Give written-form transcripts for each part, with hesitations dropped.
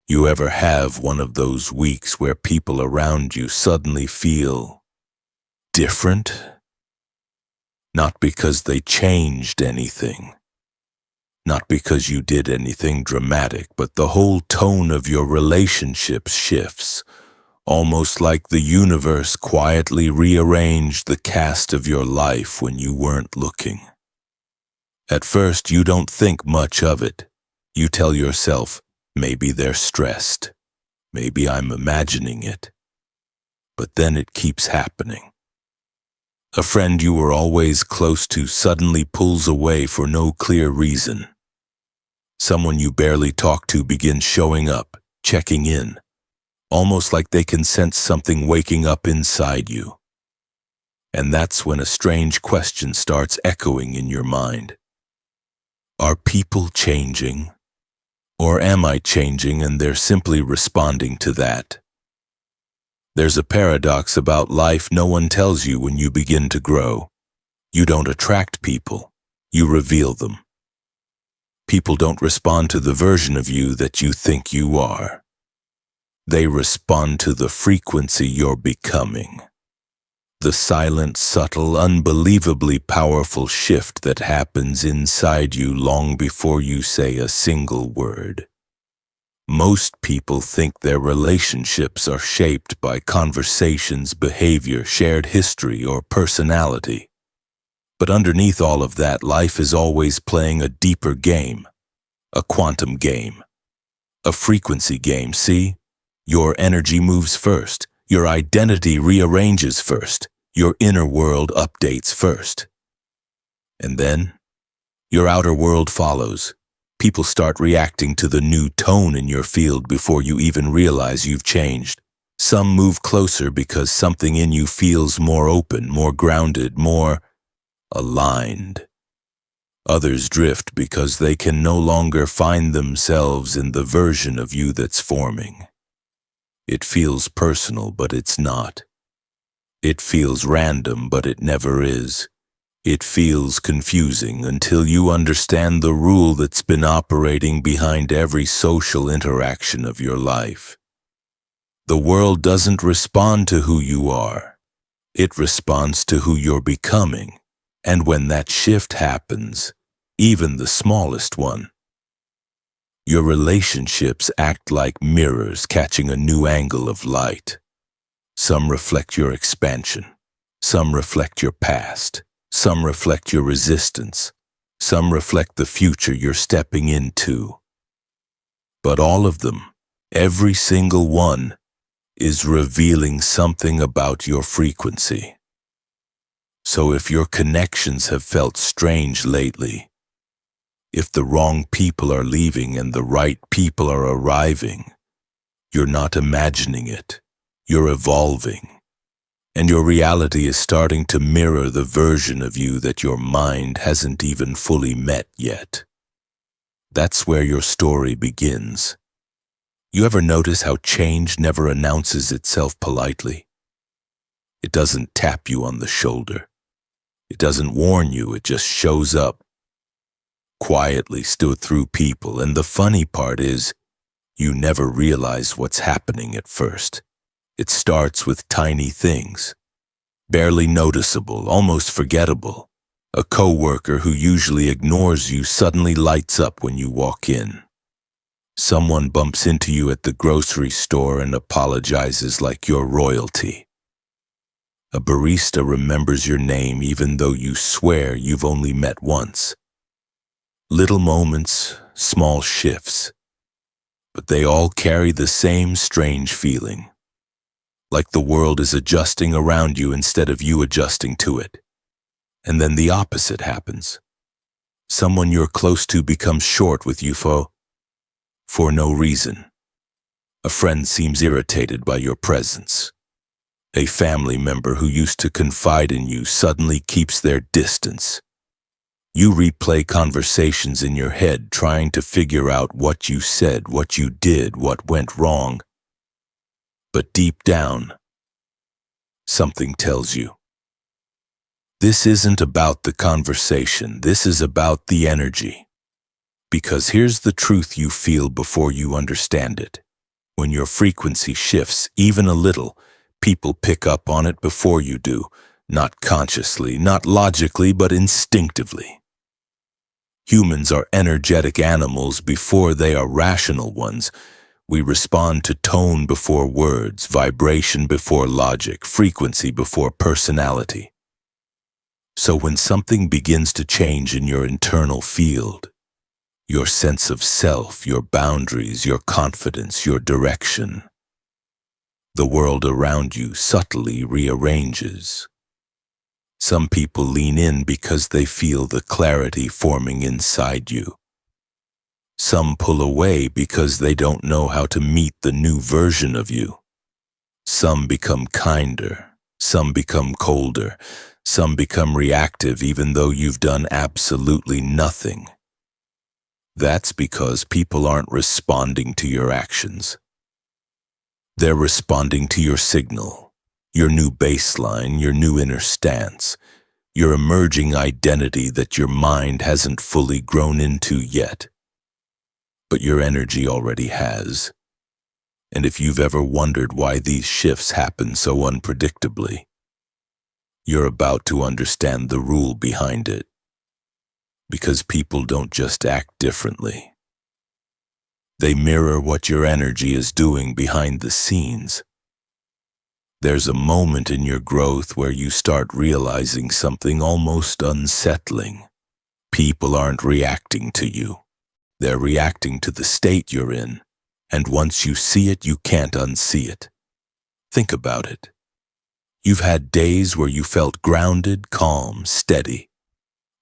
You ever have one of those weeks where people around you suddenly feel different? Not because they changed anything, not because you did anything dramatic, but the whole tone of your relationships shifts, almost like the universe quietly rearranged the cast of your life when you weren't looking. At first, you don't think much of it. You tell yourself, maybe they're stressed. Maybe I'm imagining it. But then it keeps happening. A friend you were always close to suddenly pulls away for no clear reason. Someone you barely talk to begins showing up, checking in, almost like they can sense something waking up inside you. And that's when a strange question starts echoing in your mind. Are people changing? Or am I changing and they're simply responding to that? There's a paradox about life no one tells you when you begin to grow. You don't attract people, you reveal them. People don't respond to the version of you that you think you are. They respond to the frequency you're becoming. The silent, subtle, unbelievably powerful shift that happens inside you long before you say a single word. Most people think their relationships are shaped by conversations, behavior, shared history, or personality. But underneath all of that, life is always playing a deeper game, a quantum game, a frequency game. See? Your energy moves first, your identity rearranges first, your inner world updates first. And then, your outer world follows. People start reacting to the new tone in your field before you even realize you've changed. Some move closer because something in you feels more open, more grounded, more aligned. Others drift because they can no longer find themselves in the version of you that's forming. It feels personal, but it's not. It feels random, but it never is. It feels confusing until you understand the rule that's been operating behind every social interaction of your life. The world doesn't respond to who you are. It responds to who you're becoming. And when that shift happens, even the smallest one, your relationships act like mirrors catching a new angle of light. Some reflect your expansion. Some reflect your past. Some reflect your resistance. Some reflect the future you're stepping into. But all of them, every single one, is revealing something about your frequency. So if your connections have felt strange lately, if the wrong people are leaving and the right people are arriving, you're not imagining it, you're evolving. And your reality is starting to mirror the version of you that your mind hasn't even fully met yet. That's where your story begins. You ever notice how change never announces itself politely? It doesn't tap you on the shoulder. It doesn't warn you, it just shows up, quietly stood through people, and the funny part is, you never realize what's happening at first. It starts with tiny things, barely noticeable, almost forgettable. A coworker who usually ignores you suddenly lights up when you walk in. Someone bumps into you at the grocery store and apologizes like you're royalty. A barista remembers your name even though you swear you've only met once. Little moments, small shifts, but they all carry the same strange feeling. Like the world is adjusting around you instead of you adjusting to it. And then the opposite happens. Someone you're close to becomes short with you for no reason. A friend seems irritated by your presence. A family member who used to confide in you suddenly keeps their distance. You replay conversations in your head trying to figure out what you said, what you did, what went wrong. But deep down, something tells you, this isn't about the conversation, this is about the energy. Because here's the truth you feel before you understand it. When your frequency shifts even a little, people pick up on it before you do, not consciously, not logically, but instinctively. Humans are energetic animals before they are rational ones. We respond to tone before words, vibration before logic, frequency before personality. So when something begins to change in your internal field, your sense of self, your boundaries, your confidence, your direction, the world around you subtly rearranges. Some people lean in because they feel the clarity forming inside you. Some pull away because they don't know how to meet the new version of you. Some become kinder, some become colder, some become reactive even though you've done absolutely nothing. That's because people aren't responding to your actions. They're responding to your signal, your new baseline, your new inner stance, your emerging identity that your mind hasn't fully grown into yet. But your energy already has. And if you've ever wondered why these shifts happen so unpredictably, you're about to understand the rule behind it. Because people don't just act differently. They mirror what your energy is doing behind the scenes. There's a moment in your growth where you start realizing something almost unsettling. People aren't reacting to you. They're reacting to the state you're in. And once you see it, you can't unsee it. Think about it. You've had days where you felt grounded, calm, steady.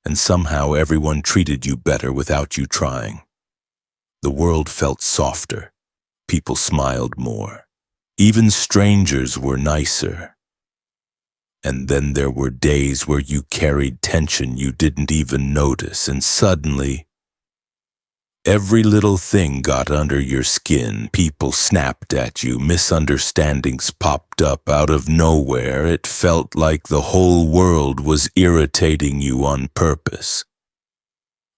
And somehow everyone treated you better without you trying. The world felt softer. People smiled more. Even strangers were nicer. And then there were days where you carried tension you didn't even notice, and suddenly, every little thing got under your skin. People snapped at you. Misunderstandings popped up out of nowhere. It felt like the whole world was irritating you on purpose.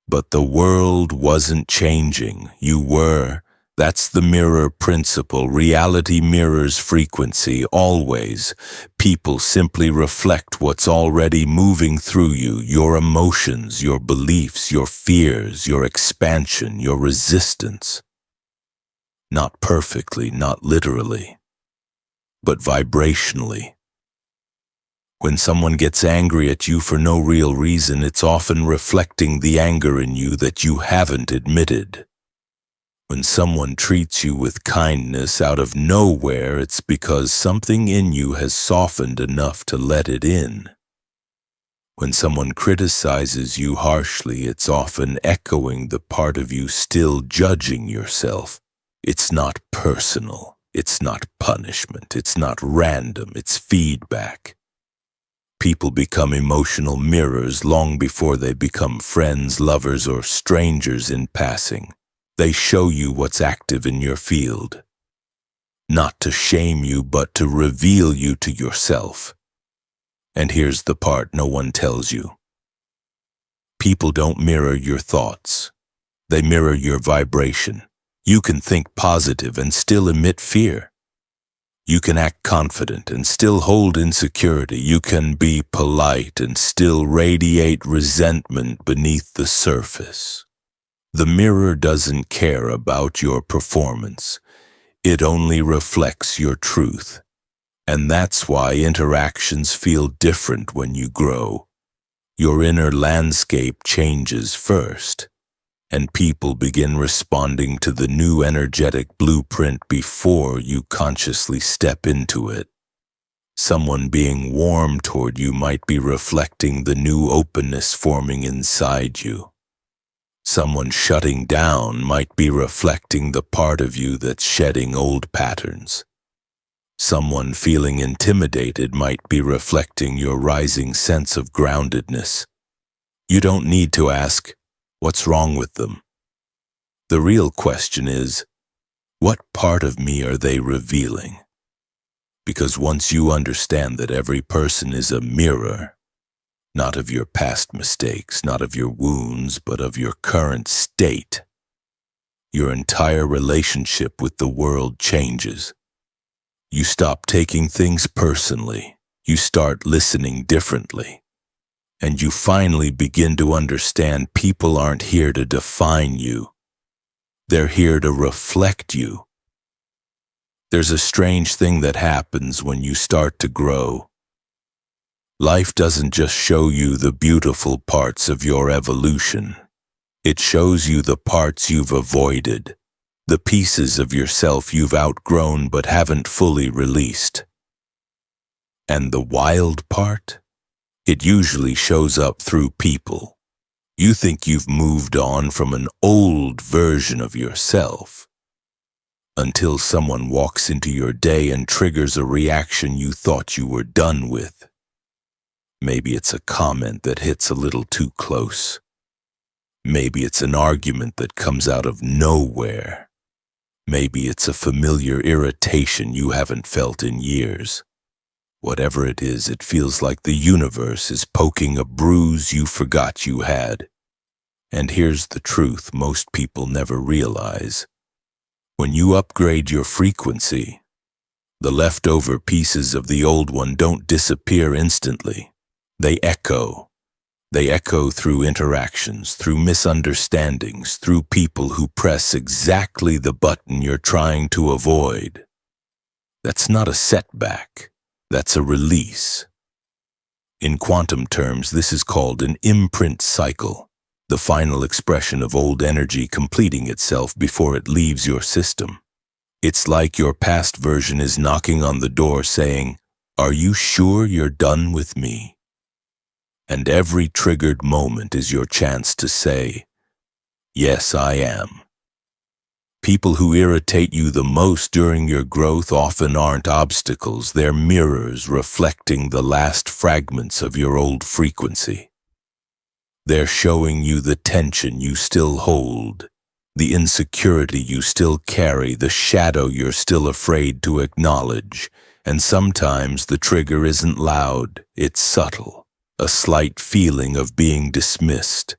But the world wasn't changing. You were. That's the mirror principle. Reality mirrors frequency, always. People simply reflect what's already moving through you, your emotions, your beliefs, your fears, your expansion, your resistance. Not perfectly, not literally, but vibrationally. When someone gets angry at you for no real reason, it's often reflecting the anger in you that you haven't admitted. When someone treats you with kindness out of nowhere, it's because something in you has softened enough to let it in. When someone criticizes you harshly, it's often echoing the part of you still judging yourself. It's not personal. It's not punishment. It's not random. It's feedback. People become emotional mirrors long before they become friends, lovers, or strangers in passing. They show you what's active in your field. Not to shame you, but to reveal you to yourself. And here's the part no one tells you. People don't mirror your thoughts. They mirror your vibration. You can think positive and still emit fear. You can act confident and still hold insecurity. You can be polite and still radiate resentment beneath the surface. The mirror doesn't care about your performance. It only reflects your truth. And that's why interactions feel different when you grow. Your inner landscape changes first, and people begin responding to the new energetic blueprint before you consciously step into it. Someone being warm toward you might be reflecting the new openness forming inside you. Someone shutting down might be reflecting the part of you that's shedding old patterns. Someone feeling intimidated might be reflecting your rising sense of groundedness. You don't need to ask, what's wrong with them? The real question is, what part of me are they revealing? Because once you understand that every person is a mirror, not of your past mistakes, not of your wounds, but of your current state, your entire relationship with the world changes. You stop taking things personally. You start listening differently. And you finally begin to understand people aren't here to define you. They're here to reflect you. There's a strange thing that happens when you start to grow. Life doesn't just show you the beautiful parts of your evolution. It shows you the parts you've avoided, the pieces of yourself you've outgrown but haven't fully released. And the wild part? It usually shows up through people. You think you've moved on from an old version of yourself, until someone walks into your day and triggers a reaction you thought you were done with. Maybe it's a comment that hits a little too close. Maybe it's an argument that comes out of nowhere. Maybe it's a familiar irritation you haven't felt in years. Whatever it is, it feels like the universe is poking a bruise you forgot you had. And here's the truth most people never realize. When you upgrade your frequency, the leftover pieces of the old one don't disappear instantly. They echo. They echo through interactions, through misunderstandings, through people who press exactly the button you're trying to avoid. That's not a setback. That's a release. In quantum terms, this is called an imprint cycle, the final expression of old energy completing itself before it leaves your system. It's like your past version is knocking on the door saying, "Are you sure you're done with me?" And every triggered moment is your chance to say, "Yes, I am." People who irritate you the most during your growth often aren't obstacles, they're mirrors reflecting the last fragments of your old frequency. They're showing you the tension you still hold, the insecurity you still carry, the shadow you're still afraid to acknowledge. And sometimes the trigger isn't loud, it's subtle, a slight feeling of being dismissed.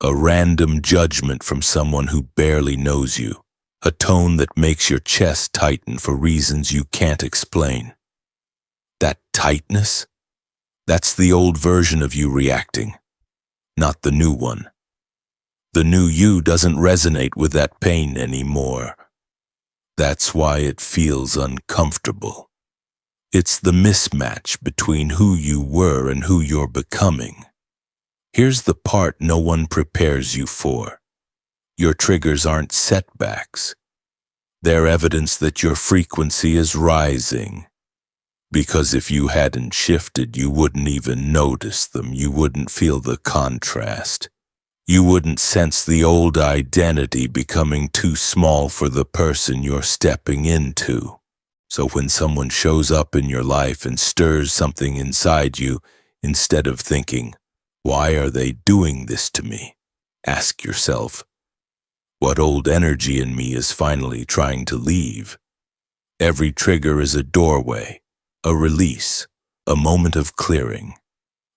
A random judgment from someone who barely knows you, a tone that makes your chest tighten for reasons you can't explain. That tightness? That's the old version of you reacting, not the new one. The new you doesn't resonate with that pain anymore. That's why it feels uncomfortable. It's the mismatch between who you were and who you're becoming. Here's the part no one prepares you for. Your triggers aren't setbacks. They're evidence that your frequency is rising. Because if you hadn't shifted, you wouldn't even notice them. You wouldn't feel the contrast. You wouldn't sense the old identity becoming too small for the person you're stepping into. So when someone shows up in your life and stirs something inside you, instead of thinking, "Why are they doing this to me?" ask yourself, what old energy in me is finally trying to leave? Every trigger is a doorway, a release, a moment of clearing.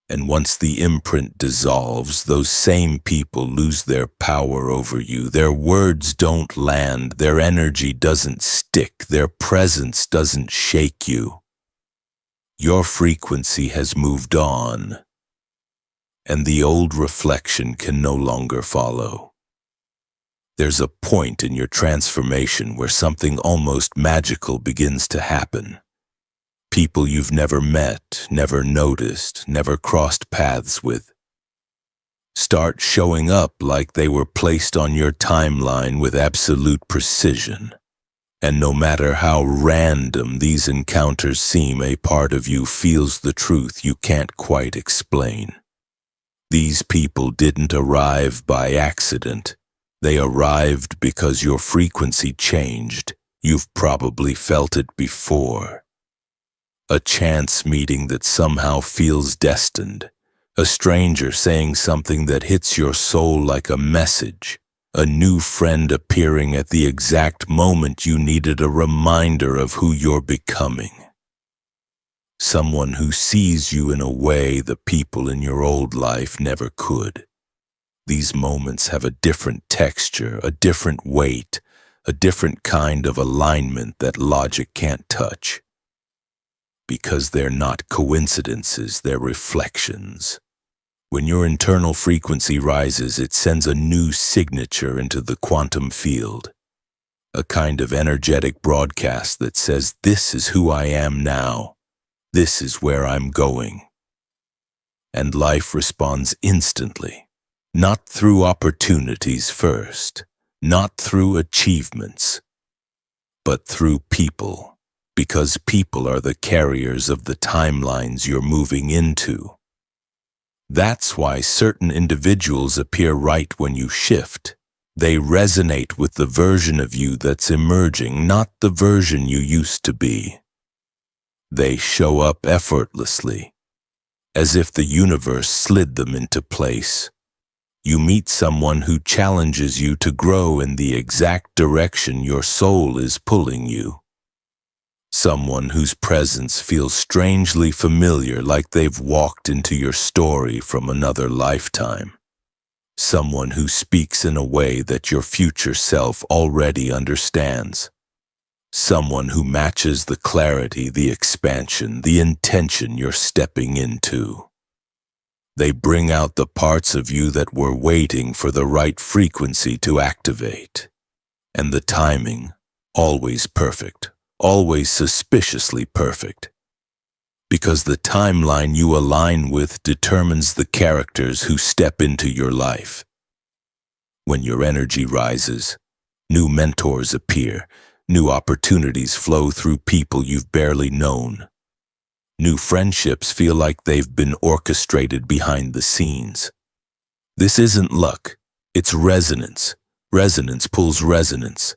And once the imprint dissolves, those same people lose their power over you. Their words don't land, their energy doesn't stick, their presence doesn't shake you. Your frequency has moved on, and the old reflection can no longer follow. There's a point in your transformation where something almost magical begins to happen. People you've never met, never noticed, never crossed paths with, start showing up like they were placed on your timeline with absolute precision. And no matter how random these encounters seem, a part of you feels the truth you can't quite explain. These people didn't arrive by accident. They arrived because your frequency changed. You've probably felt it before. A chance meeting that somehow feels destined. A stranger saying something that hits your soul like a message. A new friend appearing at the exact moment you needed a reminder of who you're becoming. Someone who sees you in a way the people in your old life never could. These moments have a different texture, a different weight, a different kind of alignment that logic can't touch. Because they're not coincidences, they're reflections. When your internal frequency rises, it sends a new signature into the quantum field. A kind of energetic broadcast that says, this is who I am now. This is where I'm going. And life responds instantly, not through opportunities first, not through achievements, but through people, because people are the carriers of the timelines you're moving into. That's why certain individuals appear right when you shift. They resonate with the version of you that's emerging, not the version you used to be. They show up effortlessly, as if the universe slid them into place. You meet someone who challenges you to grow in the exact direction your soul is pulling you. Someone whose presence feels strangely familiar, like they've walked into your story from another lifetime. Someone who speaks in a way that your future self already understands. Someone who matches the clarity, the expansion, the intention you're stepping into. They bring out the parts of you that were waiting for the right frequency to activate. And the timing, always perfect, always suspiciously perfect. Because the timeline you align with determines the characters who step into your life. When your energy rises, new mentors appear, new opportunities flow through people you've barely known. New friendships feel like they've been orchestrated behind the scenes. This isn't luck, it's resonance. Resonance pulls resonance.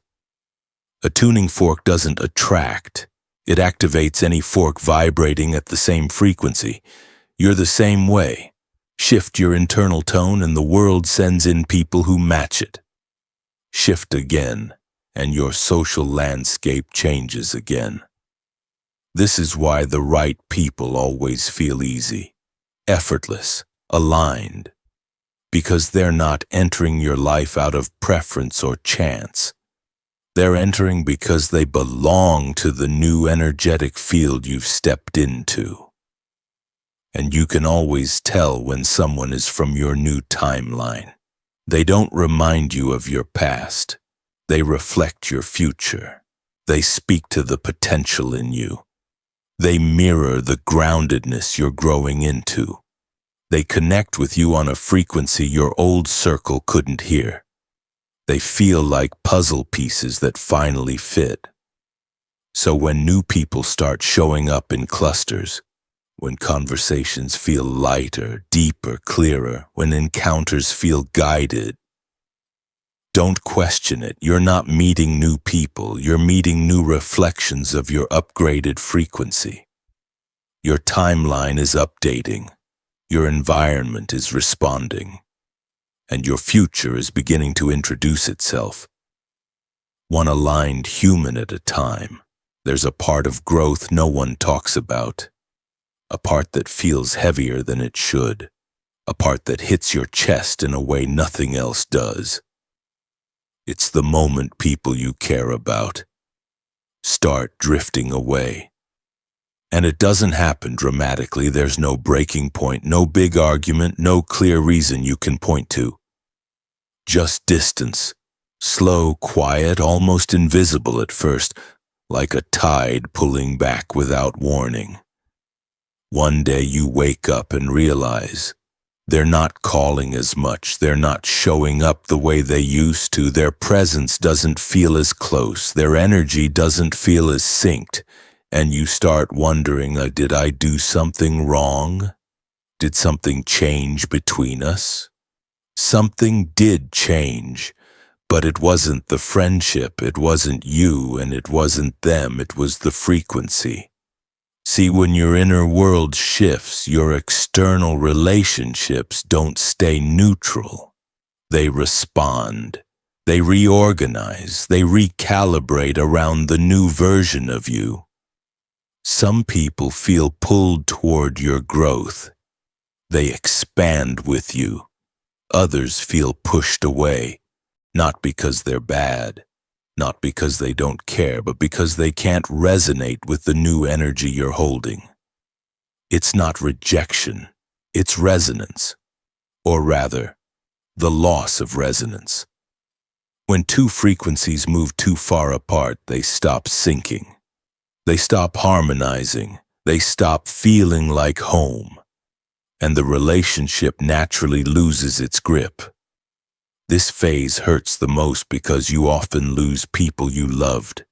A tuning fork doesn't attract. It activates any fork vibrating at the same frequency. You're the same way. Shift your internal tone and the world sends in people who match it. Shift again, and your social landscape changes again. This is why the right people always feel easy, effortless, aligned. Because they're not entering your life out of preference or chance. They're entering because they belong to the new energetic field you've stepped into. And you can always tell when someone is from your new timeline. They don't remind you of your past. They reflect your future. They speak to the potential in you. They mirror the groundedness you're growing into. They connect with you on a frequency your old circle couldn't hear. They feel like puzzle pieces that finally fit. So when new people start showing up in clusters, when conversations feel lighter, deeper, clearer, when encounters feel guided, don't question it. You're not meeting new people. You're meeting new reflections of your upgraded frequency. Your timeline is updating. Your environment is responding. And your future is beginning to introduce itself. One aligned human at a time. There's a part of growth no one talks about. A part that feels heavier than it should. A part that hits your chest in a way nothing else does. It's the moment people you care about start drifting away. And it doesn't happen dramatically. There's no breaking point, no big argument, no clear reason you can point to. Just distance, slow, quiet, almost invisible at first, like a tide pulling back without warning. One day you wake up and realize they're not calling as much, they're not showing up the way they used to, their presence doesn't feel as close, their energy doesn't feel as synced, and you start wondering, did I do something wrong? Did something change between us? Something did change, but it wasn't the friendship, it wasn't you, and it wasn't them, it was the frequency. See, when your inner world shifts, your external relationships don't stay neutral. They respond, they reorganize, they recalibrate around the new version of you. Some people feel pulled toward your growth. They expand with you. Others feel pushed away, not because they're bad, not because they don't care, but because they can't resonate with the new energy you're holding. It's not rejection, it's resonance, or rather, the loss of resonance. When two frequencies move too far apart, they stop syncing. They stop harmonizing. They stop feeling like home. And the relationship naturally loses its grip. This phase hurts the most because you often lose people you loved.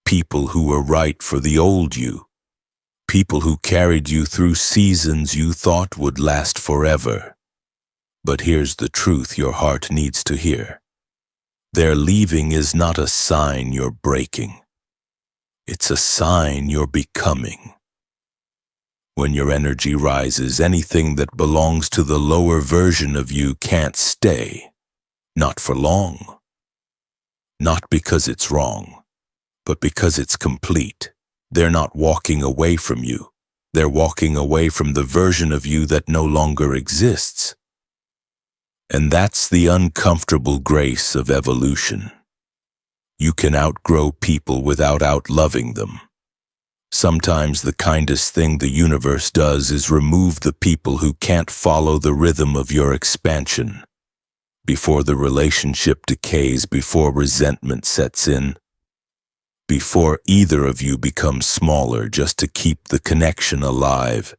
People who were right for the old you. People who carried you through seasons you thought would last forever. But here's the truth your heart needs to hear. Their leaving is not a sign you're breaking. It's a sign you're becoming. When your energy rises, anything that belongs to the lower version of you can't stay. Not for long. Not because it's wrong, but because it's complete. They're not walking away from you. They're walking away from the version of you that no longer exists. And that's the uncomfortable grace of evolution. You can outgrow people without outloving them. Sometimes the kindest thing the universe does is remove the people who can't follow the rhythm of your expansion. Before the relationship decays, before resentment sets in, before either of you becomes smaller just to keep the connection alive.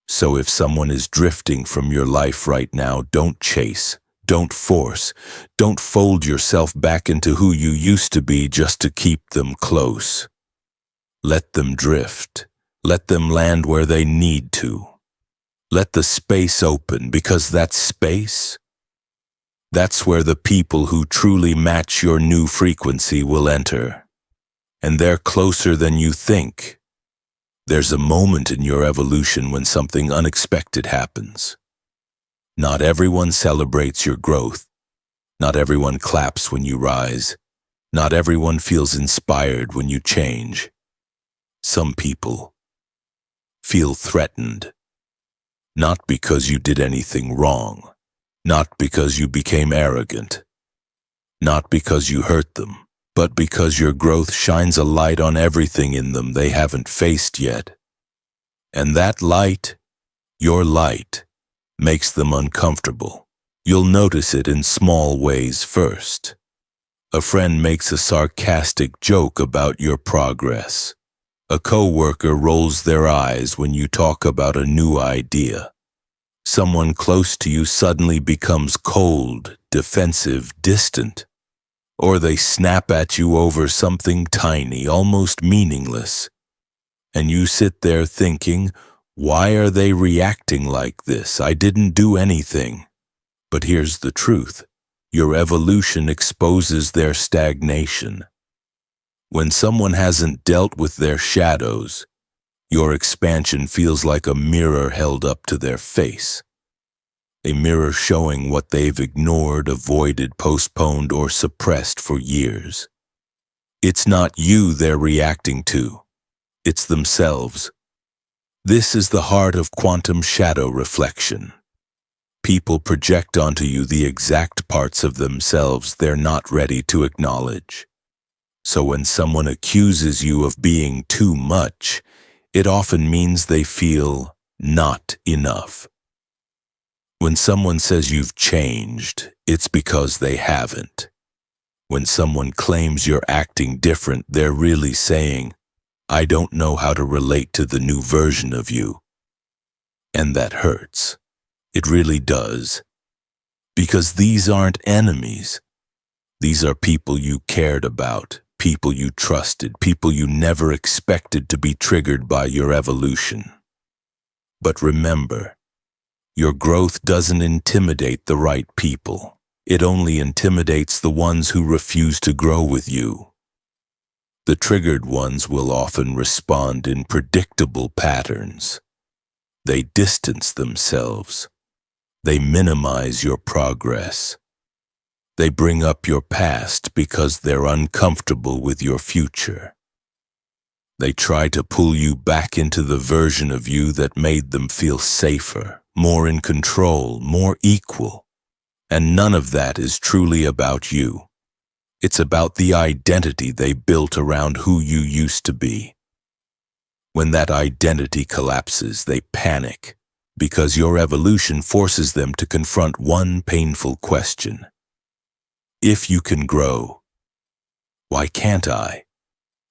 So if someone is drifting from your life right now, don't chase, don't force, don't fold yourself back into who you used to be just to keep them close. Let them drift. Let them land where they need to. Let the space open, because that space, that's where the people who truly match your new frequency will enter. And they're closer than you think. There's a moment in your evolution when something unexpected happens. Not everyone celebrates your growth. Not everyone claps when you rise. Not everyone feels inspired when you change. Some people feel threatened. Not because you did anything wrong. Not because you became arrogant. Not because you hurt them. But because your growth shines a light on everything in them they haven't faced yet. And that light, your light, makes them uncomfortable. You'll notice it in small ways first. A friend makes a sarcastic joke about your progress. A coworker rolls their eyes when you talk about a new idea. Someone close to you suddenly becomes cold, defensive, distant. Or they snap at you over something tiny, almost meaningless. And you sit there thinking, why are they reacting like this? I didn't do anything. But here's the truth. Your evolution exposes their stagnation. When someone hasn't dealt with their shadows, your expansion feels like a mirror held up to their face. A mirror showing what they've ignored, avoided, postponed, or suppressed for years. It's not you they're reacting to. It's themselves. This is the heart of quantum shadow reflection. People project onto you the exact parts of themselves they're not ready to acknowledge. So when someone accuses you of being too much, it often means they feel not enough. When someone says you've changed, it's because they haven't. When someone claims you're acting different, they're really saying, I don't know how to relate to the new version of you. And that hurts. It really does. Because these aren't enemies. These are people you cared about, people you trusted, people you never expected to be triggered by your evolution. But remember, your growth doesn't intimidate the right people. It only intimidates the ones who refuse to grow with you. The triggered ones will often respond in predictable patterns. They distance themselves. They minimize your progress. They bring up your past because they're uncomfortable with your future. They try to pull you back into the version of you that made them feel safer, more in control, more equal. And none of that is truly about you. It's about the identity they built around who you used to be. When that identity collapses, they panic because your evolution forces them to confront one painful question. If you can grow, why can't I?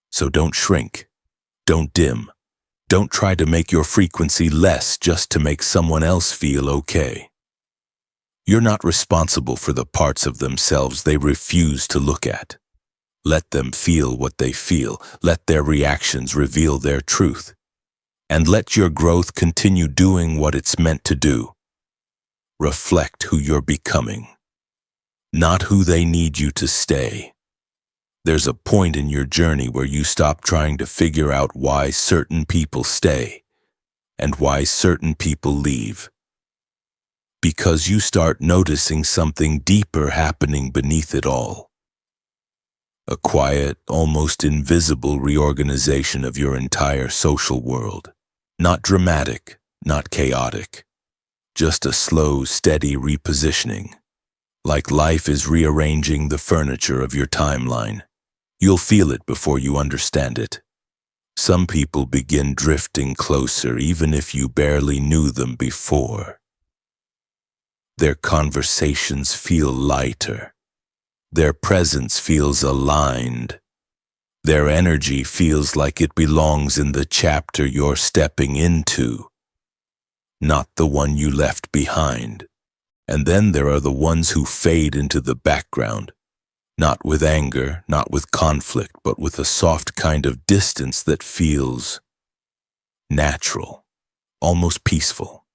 So don't shrink, don't dim, don't try to make your frequency less just to make someone else feel okay. You're not responsible for the parts of themselves they refuse to look at. Let them feel what they feel. Let their reactions reveal their truth. And let your growth continue doing what it's meant to do. Reflect who you're becoming, not who they need you to stay. There's a point in your journey where you stop trying to figure out why certain people stay and why certain people leave. Because you start noticing something deeper happening beneath it all. A quiet, almost invisible reorganization of your entire social world. Not dramatic, not chaotic. Just a slow, steady repositioning. Like life is rearranging the furniture of your timeline. You'll feel it before you understand it. Some people begin drifting closer even if you barely knew them before. Their conversations feel lighter. Their presence feels aligned. Their energy feels like it belongs in the chapter you're stepping into, not the one you left behind. And then there are the ones who fade into the background, not with anger, not with conflict, but with a soft kind of distance that feels natural, almost peaceful.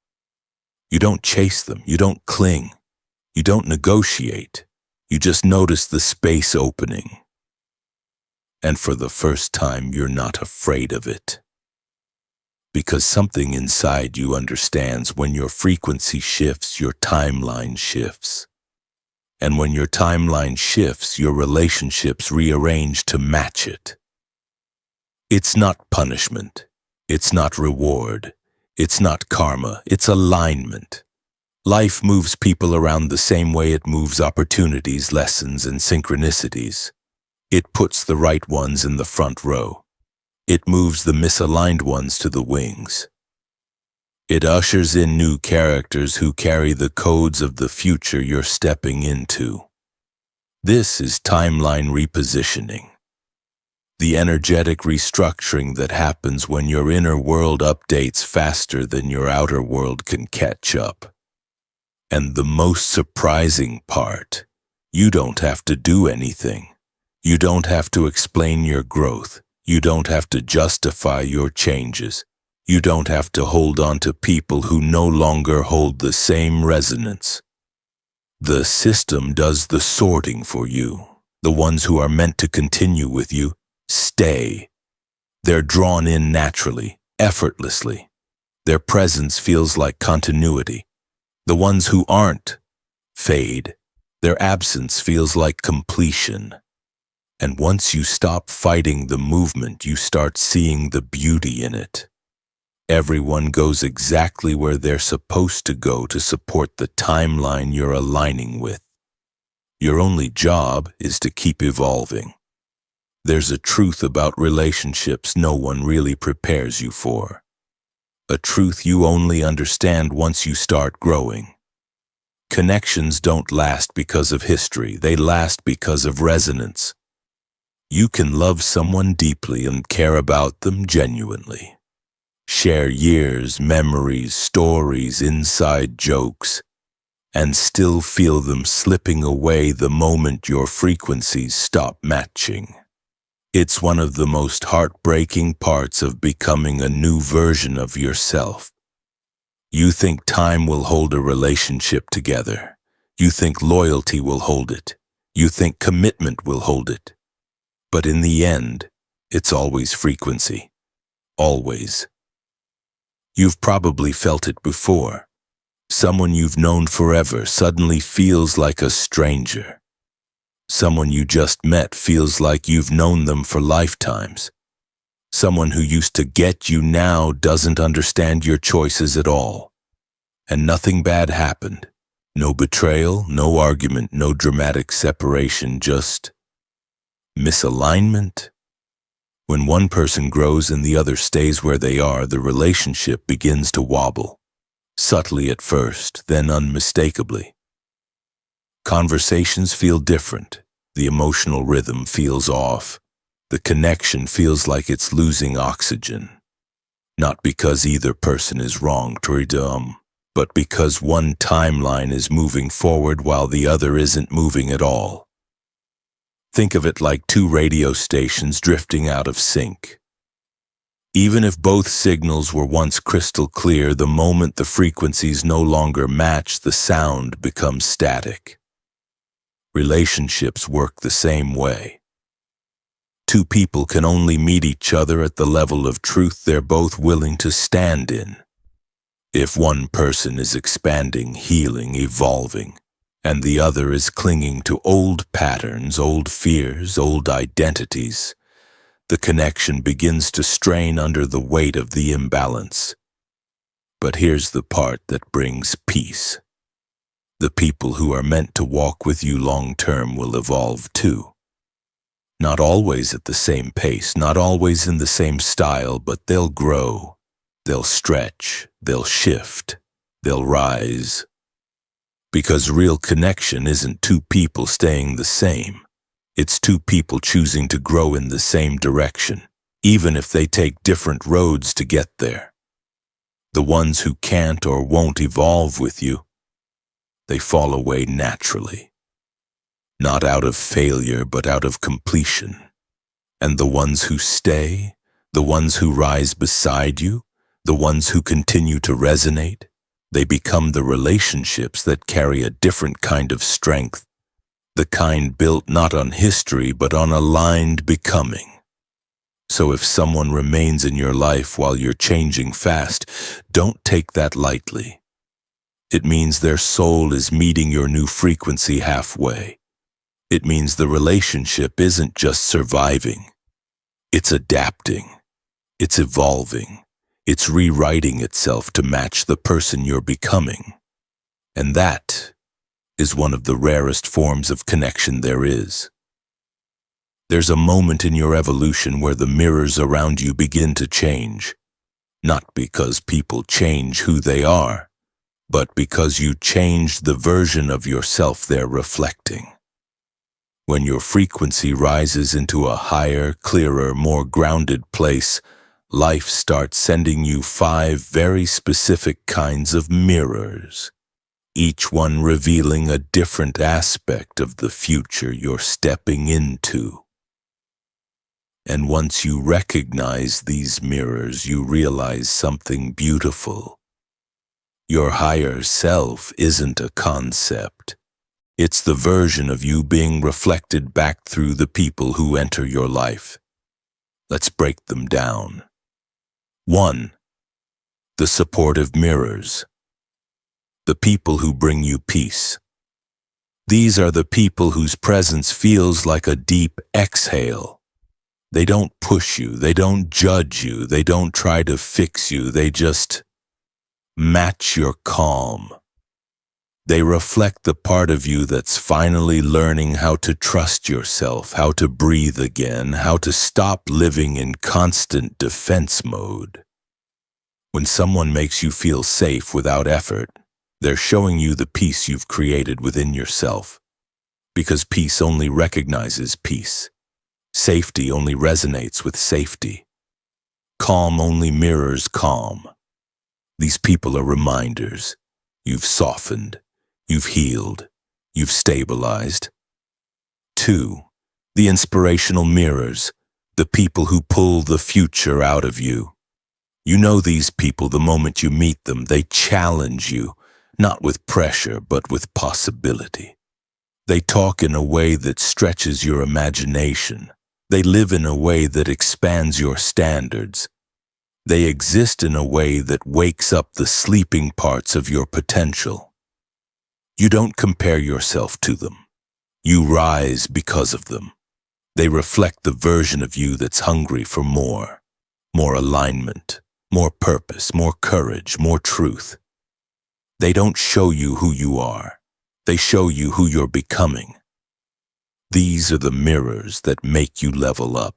You don't chase them, you don't cling, you don't negotiate, you just notice the space opening. And for the first time, you're not afraid of it. Because something inside you understands when your frequency shifts, your timeline shifts. And when your timeline shifts, your relationships rearrange to match it. It's not punishment, it's not reward. It's not karma, it's alignment. Life moves people around the same way it moves opportunities, lessons, and synchronicities. It puts the right ones in the front row. It moves the misaligned ones to the wings. It ushers in new characters who carry the codes of the future you're stepping into. This is timeline repositioning. The energetic restructuring that happens when your inner world updates faster than your outer world can catch up. And the most surprising part, you don't have to do anything. You don't have to explain your growth. You don't have to justify your changes. You don't have to hold on to people who no longer hold the same resonance. The system does the sorting for you. The ones who are meant to continue with you stay. They're drawn in naturally, effortlessly. Their presence feels like continuity. The ones who aren't fade. Their absence feels like completion. And once you stop fighting the movement, you start seeing the beauty in it. Everyone goes exactly where they're supposed to go to support the timeline you're aligning with. Your only job is to keep evolving. There's a truth about relationships no one really prepares you for. A truth you only understand once you start growing. Connections don't last because of history, they last because of resonance. You can love someone deeply and care about them genuinely. Share years, memories, stories, inside jokes, and still feel them slipping away the moment your frequencies stop matching. It's one of the most heartbreaking parts of becoming a new version of yourself. You think time will hold a relationship together. You think loyalty will hold it. You think commitment will hold it. But in the end, it's always frequency. Always. You've probably felt it before. Someone you've known forever suddenly feels like a stranger. Someone you just met feels like you've known them for lifetimes. Someone who used to get you now doesn't understand your choices at all. And nothing bad happened. No betrayal, no argument, no dramatic separation, just misalignment. When one person grows and the other stays where they are, the relationship begins to wobble. Subtly at first, then unmistakably. Conversations feel different. The emotional rhythm feels off. The connection feels like it's losing oxygen. Not because either person is wrong, but because one timeline is moving forward while the other isn't moving at all. Think of it like two radio stations drifting out of sync. Even if both signals were once crystal clear, the moment the frequencies no longer match, the sound becomes static. Relationships work the same way. Two people can only meet each other at the level of truth they're both willing to stand in. If one person is expanding, healing, evolving, and the other is clinging to old patterns, old fears, old identities, the connection begins to strain under the weight of the imbalance. But here's the part that brings peace. The people who are meant to walk with you long-term will evolve too. Not always at the same pace, not always in the same style, but they'll grow. They'll stretch, they'll shift, they'll rise. Because real connection isn't two people staying the same. It's two people choosing to grow in the same direction, even if they take different roads to get there. The ones who can't or won't evolve with you, they fall away naturally. Not out of failure, but out of completion. And the ones who stay, the ones who rise beside you, the ones who continue to resonate, they become the relationships that carry a different kind of strength, the kind built not on history but on aligned becoming. So if someone remains in your life while you're changing fast, don't take that lightly. It means their soul is meeting your new frequency halfway. It means the relationship isn't just surviving. It's adapting. It's evolving. It's rewriting itself to match the person you're becoming. And that is one of the rarest forms of connection there is. There's a moment in your evolution where the mirrors around you begin to change. Not because people change who they are, but because you changed the version of yourself they're reflecting. When your frequency rises into a higher, clearer, more grounded place, life starts sending you 5 very specific kinds of mirrors, each one revealing a different aspect of the future you're stepping into. And once you recognize these mirrors, you realize something beautiful. Your higher self isn't a concept. It's the version of you being reflected back through the people who enter your life. Let's break them down. 1. The supportive mirrors. The people who bring you peace. These are the people whose presence feels like a deep exhale. They don't push you, they don't judge you, they don't try to fix you, they just match your calm. They reflect the part of you that's finally learning how to trust yourself, how to breathe again, how to stop living in constant defense mode. When someone makes you feel safe without effort, they're showing you the peace you've created within yourself. Because peace only recognizes peace. Safety only resonates with safety. Calm only mirrors calm. These people are reminders. You've softened. You've healed. You've stabilized. 2. The inspirational mirrors. The people who pull the future out of you. You know these people the moment you meet them. They challenge you, not with pressure, but with possibility. They talk in a way that stretches your imagination. They live in a way that expands your standards. They exist in a way that wakes up the sleeping parts of your potential. You don't compare yourself to them. You rise because of them. They reflect the version of you that's hungry for more alignment, more purpose, more courage, more truth. They don't show you who you are. They show you who you're becoming. These are the mirrors that make you level up.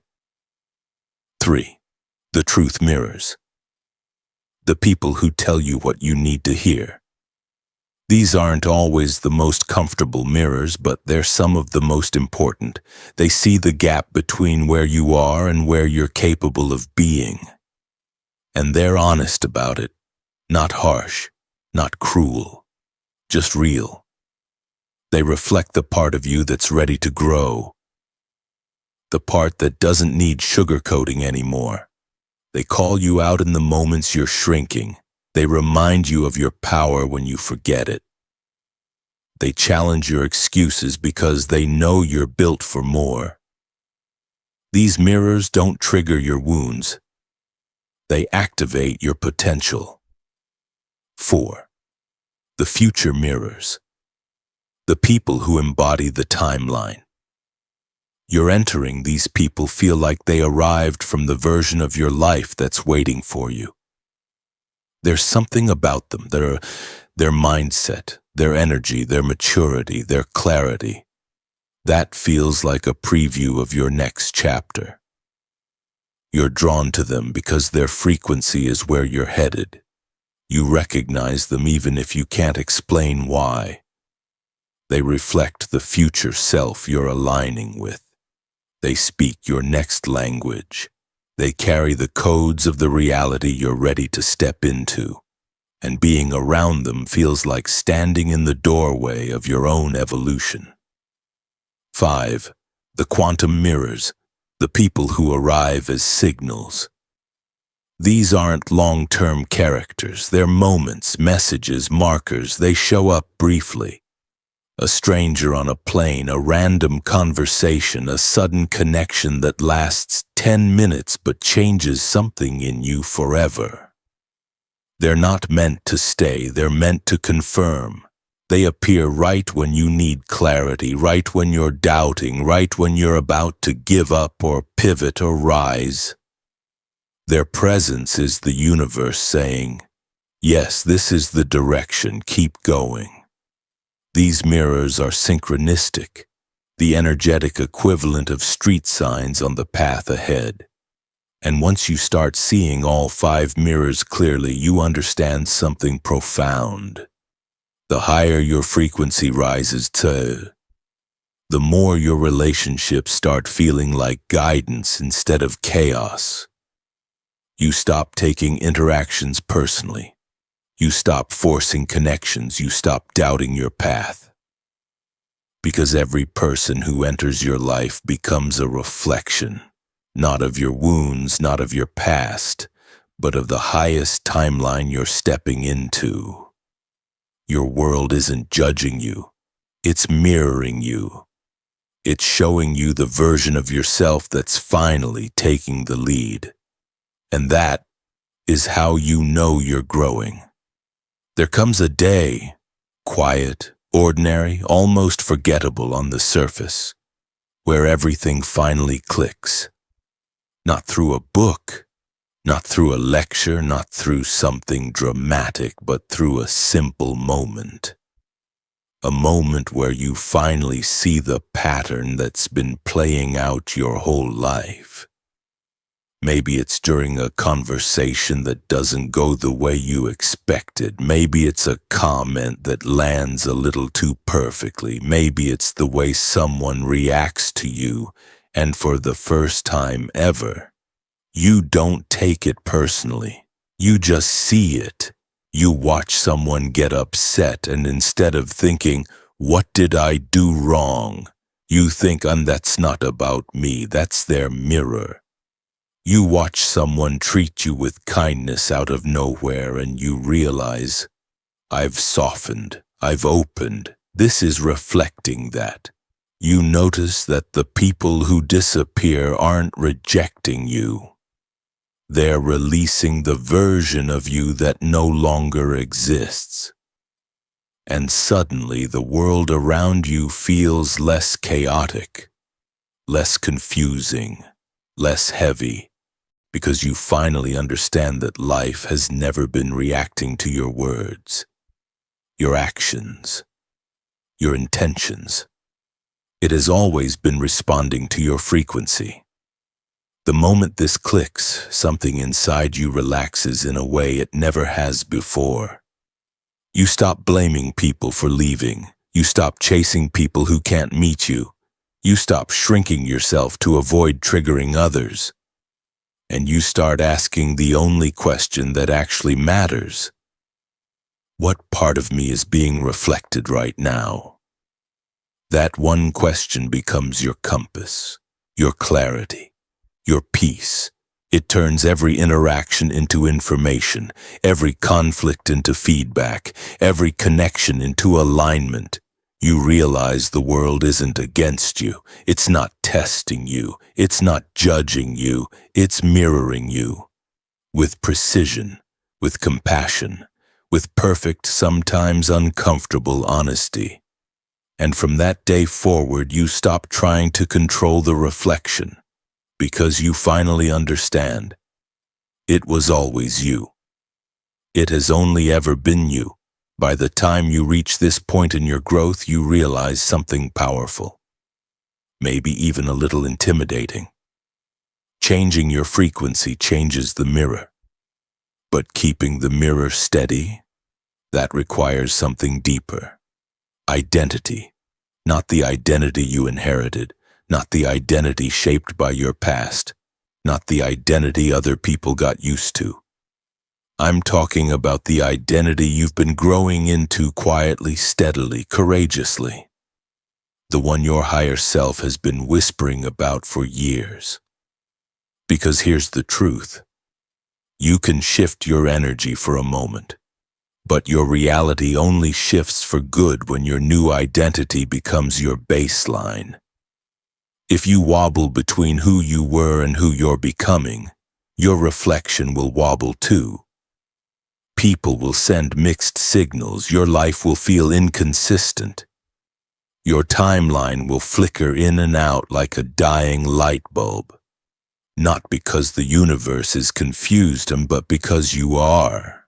3. The truth mirrors. The people who tell you what you need to hear. These aren't always the most comfortable mirrors, but they're some of the most important. They see the gap between where you are and where you're capable of being. And they're honest about it. Not harsh, not cruel, just real. They reflect the part of you that's ready to grow. The part that doesn't need sugarcoating anymore. They call you out in the moments you're shrinking. They remind you of your power when you forget it. They challenge your excuses because they know you're built for more. These mirrors don't trigger your wounds. They activate your potential. 4. The future mirrors. The people who embody the timeline. You're entering these people feel like they arrived from the version of your life that's waiting for you. There's something about them, their mindset, their energy, their maturity, their clarity. That feels like a preview of your next chapter. You're drawn to them because their frequency is where you're headed. You recognize them even if you can't explain why. They reflect the future self you're aligning with. They speak your next language. They carry the codes of the reality you're ready to step into, and being around them feels like standing in the doorway of your own evolution. 5. The quantum mirrors, the people who arrive as signals. These aren't long-term characters, they're moments, messages, markers. They show up briefly. A stranger on a plane, a random conversation, a sudden connection that lasts 10 minutes but changes something in you forever. They're not meant to stay, they're meant to confirm. They appear right when you need clarity, right when you're doubting, right when you're about to give up or pivot or rise. Their presence is the universe saying, yes, this is the direction, keep going. These mirrors are synchronistic, the energetic equivalent of street signs on the path ahead. And once you start seeing all 5 mirrors clearly, you understand something profound. The higher your frequency rises to, the more your relationships start feeling like guidance instead of chaos. You stop taking interactions personally. You stop forcing connections, you stop doubting your path. Because every person who enters your life becomes a reflection, not of your wounds, not of your past, but of the highest timeline you're stepping into. Your world isn't judging you, it's mirroring you. It's showing you the version of yourself that's finally taking the lead. And that is how you know you're growing. There comes a day, quiet, ordinary, almost forgettable on the surface, where everything finally clicks. Not through a book, not through a lecture, not through something dramatic, but through a simple moment. A moment where you finally see the pattern that's been playing out your whole life. Maybe it's during a conversation that doesn't go the way you expected. Maybe it's a comment that lands a little too perfectly. Maybe it's the way someone reacts to you, and for the first time ever, you don't take it personally. You just see it. You watch someone get upset, and instead of thinking, "What did I do wrong?" you think, "That's not about me, that's their mirror." You watch someone treat you with kindness out of nowhere and you realize, I've softened, I've opened. This is reflecting that. You notice that the people who disappear aren't rejecting you. They're releasing the version of you that no longer exists. And suddenly the world around you feels less chaotic, less confusing, less heavy. Because you finally understand that life has never been reacting to your words, your actions. your intentions. It has always been responding to your frequency. The moment this clicks, something inside you relaxes in a way it never has before. You stop blaming people for leaving. You stop chasing people who can't meet you. You stop shrinking yourself to avoid triggering others. And you start asking the only question that actually matters. What part of me is being reflected right now? That one question becomes your compass, your clarity, your peace. It turns every interaction into information, every conflict into feedback, every connection into alignment. You realize the world isn't against you. It's not testing you. It's not judging you. It's mirroring you. With precision, with compassion, with perfect, sometimes uncomfortable honesty. And from that day forward, you stop trying to control the reflection, because you finally understand. It was always you. It has only ever been you. By the time you reach this point in your growth, you realize something powerful, maybe even a little intimidating. Changing your frequency changes the mirror, but keeping the mirror steady, that requires something deeper. Identity, not the identity you inherited, not the identity shaped by your past, not the identity other people got used to. I'm talking about the identity you've been growing into quietly, steadily, courageously. The one your higher self has been whispering about for years. Because here's the truth. You can shift your energy for a moment, but your reality only shifts for good when your new identity becomes your baseline. If you wobble between who you were and who you're becoming, your reflection will wobble too. People will send mixed signals. Your life will feel inconsistent. Your timeline will flicker in and out like a dying light bulb. Not because the universe is confused, but because you are.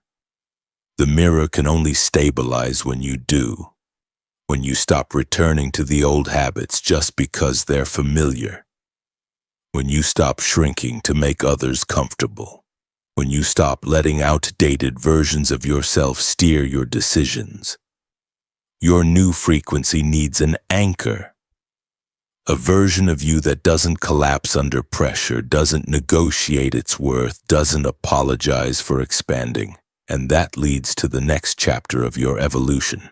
The mirror can only stabilize when you do. When you stop returning to the old habits just because they're familiar. When you stop shrinking to make others comfortable. When you stop letting outdated versions of yourself steer your decisions. Your new frequency needs an anchor. A version of you that doesn't collapse under pressure, doesn't negotiate its worth, doesn't apologize for expanding. And that leads to the next chapter of your evolution.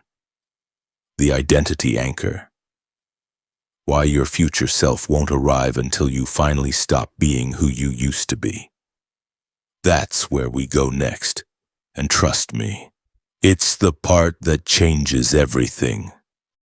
The identity anchor. Why your future self won't arrive until you finally stop being who you used to be. That's where we go next. And trust me, it's the part that changes everything.